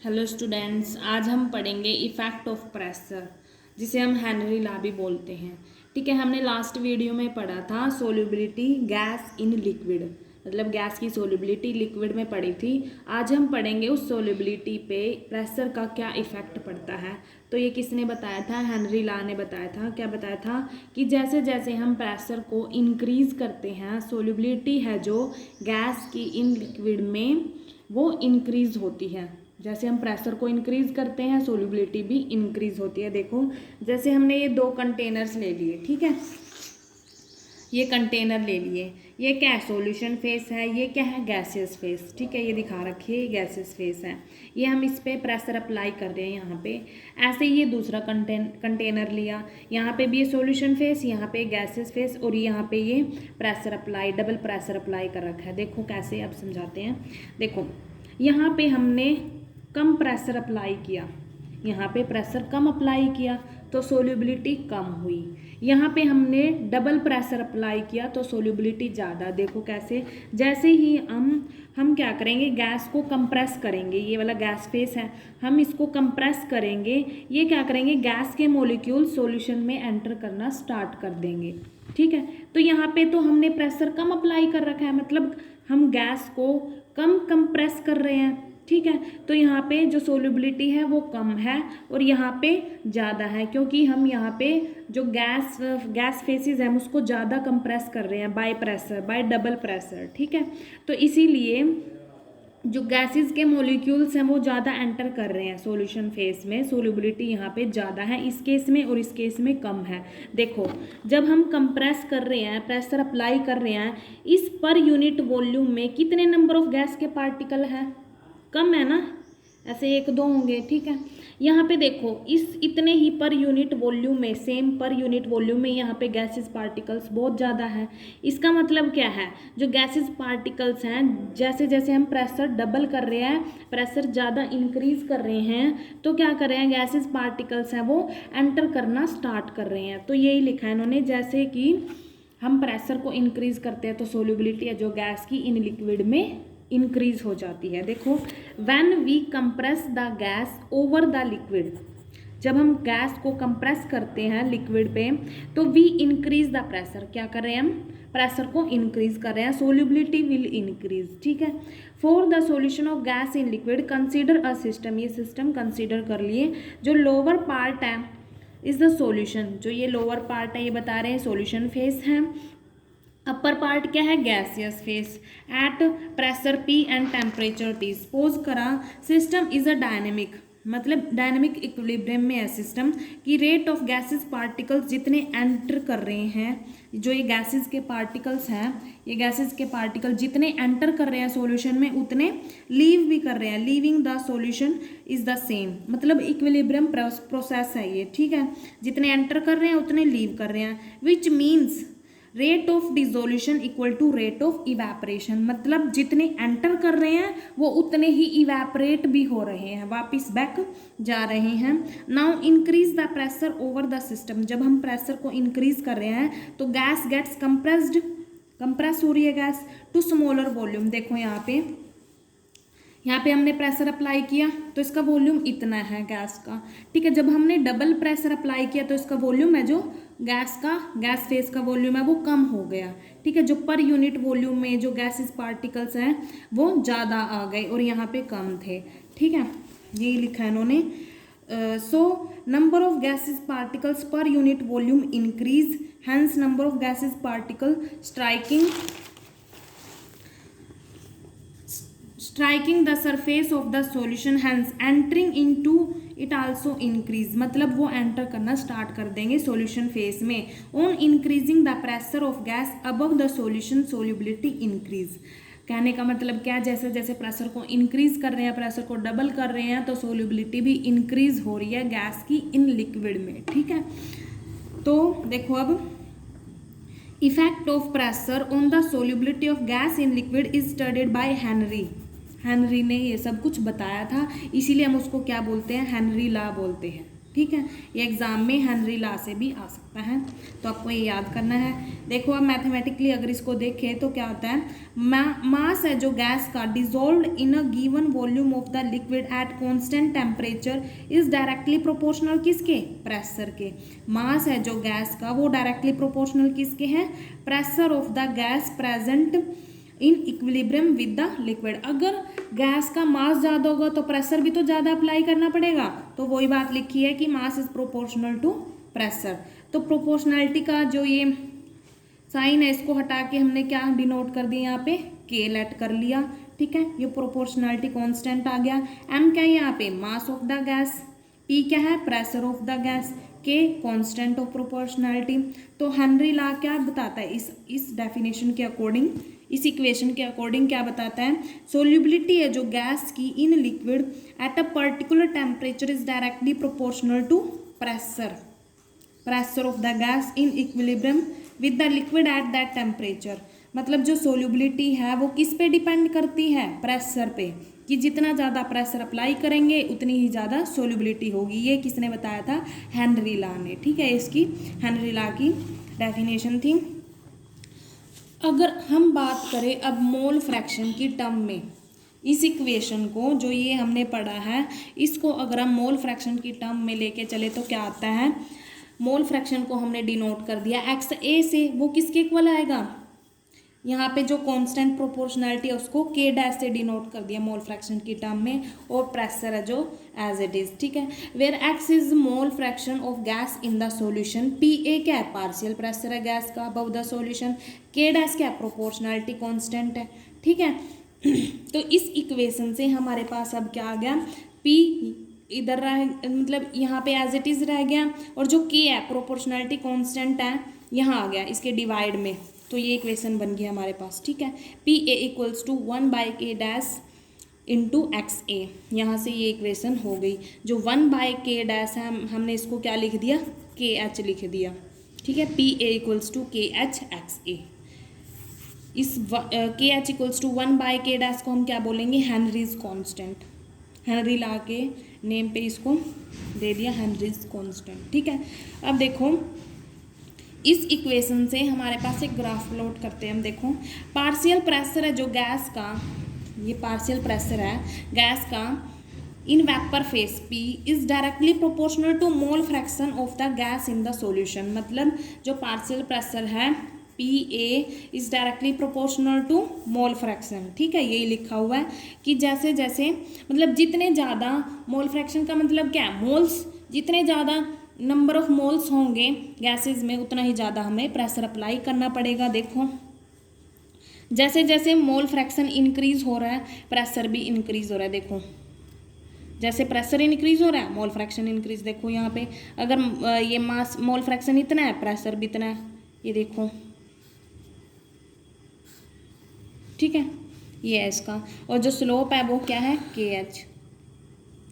Hello students, आज हम पढ़ेंगे इफ़ेक्ट ऑफ प्रेशर, जिसे हम हेनरी लॉ भी बोलते हैं। ठीक है, हमने लास्ट वीडियो में पढ़ा था सोल्युबिलिटी गैस इन लिक्विड, मतलब गैस की सोल्युबिलिटी लिक्विड में पढ़ी थी। आज हम पढ़ेंगे उस सोल्युबिलिटी पे प्रेशर का क्या इफ़ेक्ट पड़ता है। तो ये किसने बताया था? हेनरी लॉ ने बताया था। क्या बताया था कि जैसे जैसे हम प्रेशर को इंक्रीज़ करते हैं, सोल्युबिलिटी है जो गैस की इन लिक्विड में वो इंक्रीज़ होती है। जैसे हम प्रेशर को इंक्रीज़ करते हैं, सोल्युबिलिटी भी इंक्रीज़ होती है। देखो, जैसे हमने ये दो कंटेनर्स ले लिए, ठीक है, ये कंटेनर ले लिए, ये क्या है? सॉल्यूशन फेस है, ये क्या है? Gaseous face. ठीक है, ये दिखा रखिए, ये गैसियस फेस है। ये हम इस पे प्रेशर अप्लाई कर रहे हैं यहाँ पे। ऐसे ही ये दूसरा कंटेनर लिया, यहाँ पे भी ये सॉल्यूशन फेस, यहाँ पे गैसियस फेस, और यहाँ पे ये pressure apply, double pressure apply कर रखा है। देखो कैसे, अब समझाते हैं। देखो, यहाँ पे हमने कम प्रेशर अप्लाई किया, यहाँ पे प्रेशर कम अप्लाई किया तो सोल्युबिलिटी कम हुई। यहाँ पे हमने डबल प्रेशर अप्लाई किया तो सोल्युबिलिटी ज़्यादा। देखो कैसे, जैसे ही हम क्या करेंगे, गैस को कंप्रेस करेंगे, ये वाला गैस फेस है, हम इसको कंप्रेस करेंगे, ये क्या करेंगे, गैस के मॉलिक्यूल सॉल्यूशन में एंटर करना स्टार्ट कर देंगे। ठीक है, तो यहाँ पे तो हमने प्रेशर कम अप्लाई कर रखा है, मतलब हम गैस को कम कंप्रेस कर रहे हैं। ठीक है, तो यहाँ पे जो सोल्युबिलिटी है वो कम है और यहाँ पे ज़्यादा है, क्योंकि हम यहाँ पे जो गैस फेसेस हैं उसको ज़्यादा कंप्रेस कर रहे हैं by pressure, bye double pressure. ठीक है, तो इसीलिए जो गैसेस के मॉलिक्यूल्स हैं वो ज़्यादा एंटर कर रहे हैं सॉल्यूशन फेज में, सोल्युबिलिटी यहाँ पे ज़्यादा है इस केस में और इस केस में कम है। देखो, जब हम कंप्रेस कर रहे हैं, प्रेशर अप्लाई कर रहे हैं, इस पर यूनिट वॉल्यूम में कितने नंबर ऑफ गैस के पार्टिकल है? कम है ना, ऐसे एक दो होंगे। ठीक है, यहाँ पे देखो, इस इतने ही पर यूनिट वॉल्यूम में, सेम पर यूनिट वॉल्यूम में यहाँ पे गैसेस पार्टिकल्स बहुत ज़्यादा है। इसका मतलब क्या है, जो गैसेस पार्टिकल्स हैं, जैसे जैसे हम प्रेशर डबल कर रहे हैं, प्रेशर ज़्यादा इंक्रीज कर रहे हैं, तो क्या कर रहे हैं, गैसेस पार्टिकल्स हैं वो एंटर करना स्टार्ट कर रहे हैं। तो यही लिखा है इन्होंने, जैसे कि हम प्रेशर को इंक्रीज करते हैं तो सोल्युबिलिटी है जो गैस की इन लिक्विड में इंक्रीज हो जाती है। देखो, when we compress the gas over the liquid, जब हम गैस को कंप्रेस करते हैं लिक्विड पे तो वी इंक्रीज द प्रेशर। क्या कर रहे हैं हम? प्रेशर को इंक्रीज कर रहे हैं, सोल्युबिलिटी विल इंक्रीज। ठीक है, for the solution of gas in liquid consider a system, ये सिस्टम कंसीडर कर लिए। जो लोअर पार्ट है इज द सॉल्यूशन, जो ये लोअर पार्ट है ये बता रहे हैं सॉल्यूशन फेस है, अपर पार्ट क्या है, gaseous face, at pressure P and temperature T। Suppose करा सिस्टम इज अ डायनेमिक, मतलब डायनेमिक इक्विलिब्रियम में है सिस्टम की रेट ऑफ गैसेस पार्टिकल्स जितने एंटर कर रहे हैं, जो ये गैसेस के पार्टिकल्स हैं, ये गैसेस के पार्टिकल जितने एंटर कर रहे हैं सॉल्यूशन में उतने लीव भी कर रहे हैं, leaving the solution is the same, मतलब इक्विलिब्रियम प्रोसेस है ये। ठीक है, जितने एंटर कर रहे हैं उतने लीव कर रहे हैं, which means rate of dissolution equal to rate of evaporation, मतलब जितने एंटर कर रहे हैं वो उतने ही इवेपरेट भी हो रहे हैं, वापस बैक जा रहे हैं। Now increase the pressure over the system, जब हम प्रेशर को इंक्रीज कर रहे हैं तो गैस गेट्स कंप्रेस्ड, कंप्रेस हो रही है गैस टू स्मॉलर वॉल्यूम। देखो यहाँ पे हमने प्रेशर अप्लाई किया तो इसका वॉल्यूम इतना है गैस का। ठीक है, जब हमने डबल प्रेशर अप्लाई किया तो इसका वॉल्यूम है जो गैस फेस का वॉल्यूम है वो कम हो गया। ठीक है, जो पर यूनिट वॉल्यूम में जो गैसेस पार्टिकल्स हैं वो ज़्यादा आ गए और यहाँ पे कम थे। ठीक है, यही लिखा है इन्होंने। So number of gases particles per unit volume increase, hence number of gases particle striking the surface of the solution, hence entering into it also increase, मतलब वो एंटर करना स्टार्ट कर देंगे सॉल्यूशन फेस में। on increasing the pressure of gas above the solution solubility increase, कहने का मतलब क्या, जैसे जैसे प्रेशर को इंक्रीज कर रहे हैं, प्रेशर को डबल कर रहे हैं तो सोल्युबिलिटी भी इंक्रीज हो रही है गैस की इन लिक्विड में। ठीक है, तो देखो अब effect of pressure on the solubility of gas in liquid is studied by Henry ने ये सब कुछ बताया था, इसीलिए हम उसको क्या बोलते हैं, हेनरी लॉ बोलते हैं। ठीक है, ये एग्जाम में हेनरी लॉ से भी आ सकता है, तो आपको ये याद करना है। देखो अब मैथमेटिकली अगर इसको देखें तो क्या होता है, मास है जो गैस का dissolve in a given volume of the liquid at constant temperature is directly proportional किसके, प्रेशर के। मास है जो गैस का वो डायरेक्टली प्रोपोर्शनल किसके हैं, pressure of the gas present in equilibrium with the liquid. अगर गैस का मास ज़्यादा होगा तो प्रेशर भी तो ज़्यादा अप्लाई करना पड़ेगा, तो वही बात लिखी है कि mass is proportional to pressure. तो प्रोपोर्शनैलिटी का जो ये साइन है इसको हटा के हमने क्या डिनोट कर दिया, यहाँ पे के लेट कर लिया। ठीक है, ये प्रोपोर्शनैलिटी कांस्टेंट आ गया। एम क्या है यहाँ पे, mass of the gas, P क्या है, प्रेशर ऑफ द गैस, के कांस्टेंट ऑफ प्रोपोर्शनैलिटी। तो हेनरी लॉ क्या बताता है, इस डेफिनेशन के अकॉर्डिंग, इस इक्वेशन के अकॉर्डिंग क्या बताता है, सोल्यूबिलिटी है जो गैस की in liquid at a particular temperature is directly proportional to pressure of the gas in equilibrium with the liquid at that temperature. मतलब जो सोल्यूबिलिटी है वो किस पे डिपेंड करती है, प्रेशर पे, कि जितना ज़्यादा प्रेशर अप्लाई करेंगे उतनी ही ज़्यादा सोल्यूबिलिटी होगी। ये किसने बताया था, हेनरी लॉ ने। ठीक है, इसकी हेनरी लॉ की डेफिनेशन थी। अगर हम बात करें अब मोल फ्रैक्शन की टर्म में, इस इक्वेशन को जो ये हमने पढ़ा है इसको अगर हम मोल फ्रैक्शन की टर्म में लेके चले तो क्या आता है, मोल फ्रैक्शन को हमने डिनोट कर दिया एक्स ए से, वो किसके इक्वल आएगा, यहाँ पे जो कांस्टेंट प्रोपोर्शनैलिटी है उसको के डैश से डिनोट कर दिया मोल फ्रैक्शन की टर्म में, और प्रेशर है जो एज इट इज। ठीक है, where x is mole fraction of gas in the solution, P A क्या है, पार्शियल प्रेशर है गैस का above the solution, K dash क्या है, प्रोपोर्शनैलिटी कांस्टेंट है। ठीक है, तो इस इक्वेशन से हमारे पास अब क्या आ गया, पी इधर रह, मतलब यहाँ पे एज इट इज रह गया, और जो के है प्रोपोर्शनैलिटी कांस्टेंट है यहाँ आ गया इसके डिवाइड में, तो ये इक्वेशन बन गया हमारे पास। ठीक है, P A equals to 1/k dash into X A, यहाँ से ये इक्वेशन हो गई। जो 1/k डैश है हमने इसको क्या लिख दिया, के एच लिख दिया। ठीक है, पी ए इक्वल्स टू के एच एक्स ए। इस के H equals to 1/k dash को हम क्या बोलेंगे, हेनरीज कांस्टेंट। हेनरी लॉ के नेम पे इसको दे दिया हेनरीज कांस्टेंट। ठीक है, अब देखो इस इक्वेशन से हमारे पास एक ग्राफ प्लॉट करते हैं हम। देखो पार्शियल प्रेशर है जो गैस का, ये पार्शियल प्रेशर है गैस का in vapour phase P is directly proportional to mole fraction of the gas in the solution. मतलब जो पार्शियल प्रेशर है PA is directly proportional to mole fraction. ठीक है, यही लिखा हुआ है कि जैसे जैसे मतलब जितने ज़्यादा मोल फ्रैक्शन का मतलब क्या है, मोल्स, जितने ज़्यादा नंबर ऑफ मोल्स होंगे गैसेस में उतना ही ज़्यादा हमें प्रेशर अप्लाई करना पड़ेगा। देखो जैसे जैसे मोल फ्रैक्शन इंक्रीज हो रहा है प्रेशर भी इंक्रीज हो रहा है। देखो जैसे प्रेशर इंक्रीज हो रहा है मोल फ्रैक्शन इंक्रीज। देखो यहाँ पे अगर ये मास मोल फ्रैक्शन इतना है प्रेशर भी इतना है, ये देखो। ठीक है, ये है इसका, और जो स्लोप है वो क्या है, के एच।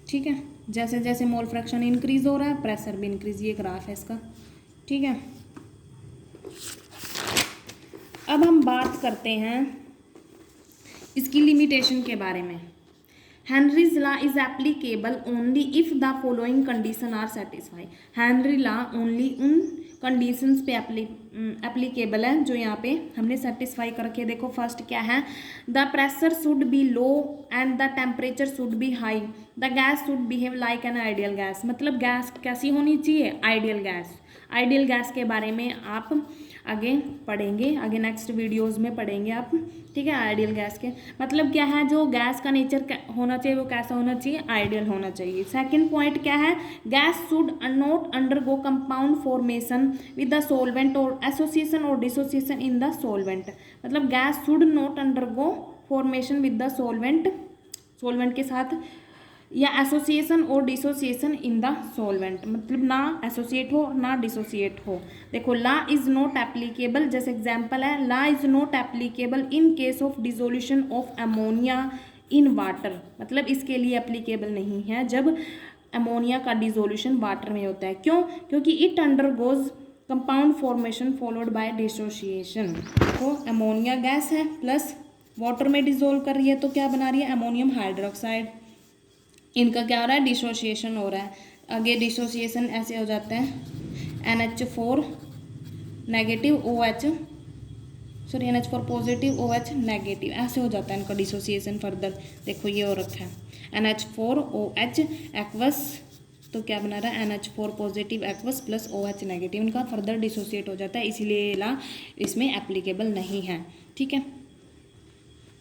ठीक है, जैसे जैसे मोल फ्रैक्शन इंक्रीज हो रहा है प्रेशर भी इंक्रीज, ये ग्राफ है इसका। ठीक है, अब हम बात करते हैं इसकी लिमिटेशन के बारे में। Henry's law is applicable only if the following condition are satisfy. Henry law only उन कंडीशंस पे एप्लीकेबल है जो यहाँ पे हमने सेटिस्फाई करके। देखो फर्स्ट क्या है, the pressure should be low and the temperature should be high, the gas should behave like an ideal gas. मतलब गैस कैसी होनी चाहिए, आइडियल गैस। आइडियल गैस के बारे में आप आगे पढ़ेंगे, आगे नेक्स्ट वीडियोस में पढ़ेंगे आप। ठीक है, आइडियल गैस के मतलब क्या है, जो गैस का नेचर होना चाहिए वो कैसा होना चाहिए, आइडियल होना चाहिए। सेकंड पॉइंट क्या है, gas should not undergo compound formation with the solvent और एसोसिएशन और डिसोसिएशन इन द सॉल्वेंट। मतलब gas should not undergo formation with the solvent के साथ, या एसोसिएशन और डिसोसिएशन इन द सॉल्वेंट, मतलब ना एसोसिएट हो ना डिसोसिएट हो। देखो ला इज नॉट एप्लीकेबल, जैसे एग्जांपल है, law is not applicable in case of dissolution of ammonia in water. मतलब इसके लिए एप्लीकेबल नहीं है जब अमोनिया का डिसोल्यूशन वाटर में होता है। क्यों, क्योंकि it undergoes compound formation followed by dissociation. तो अमोनिया गैस है प्लस वाटर में डिसोल्व कर रही है तो क्या बना रही है, अमोनियम हाइड्रोक्साइड। इनका क्या हो रहा है, डिसोसिएशन हो रहा है। आगे डिसोसिएशन ऐसे हो जाता है NH4 negative OH sorry NH4 positive OH negative, ऐसे हो जाता है इनका डिसोसिएशन फर्दर। देखो ये हो रखा है NH4 OH एक्वस, तो क्या बना रहा है NH4 positive aqueous plus OH negative, इनका फर्दर डिसोसिएट हो जाता है, इसीलिए ला इसमें एप्लीकेबल नहीं है। ठीक है।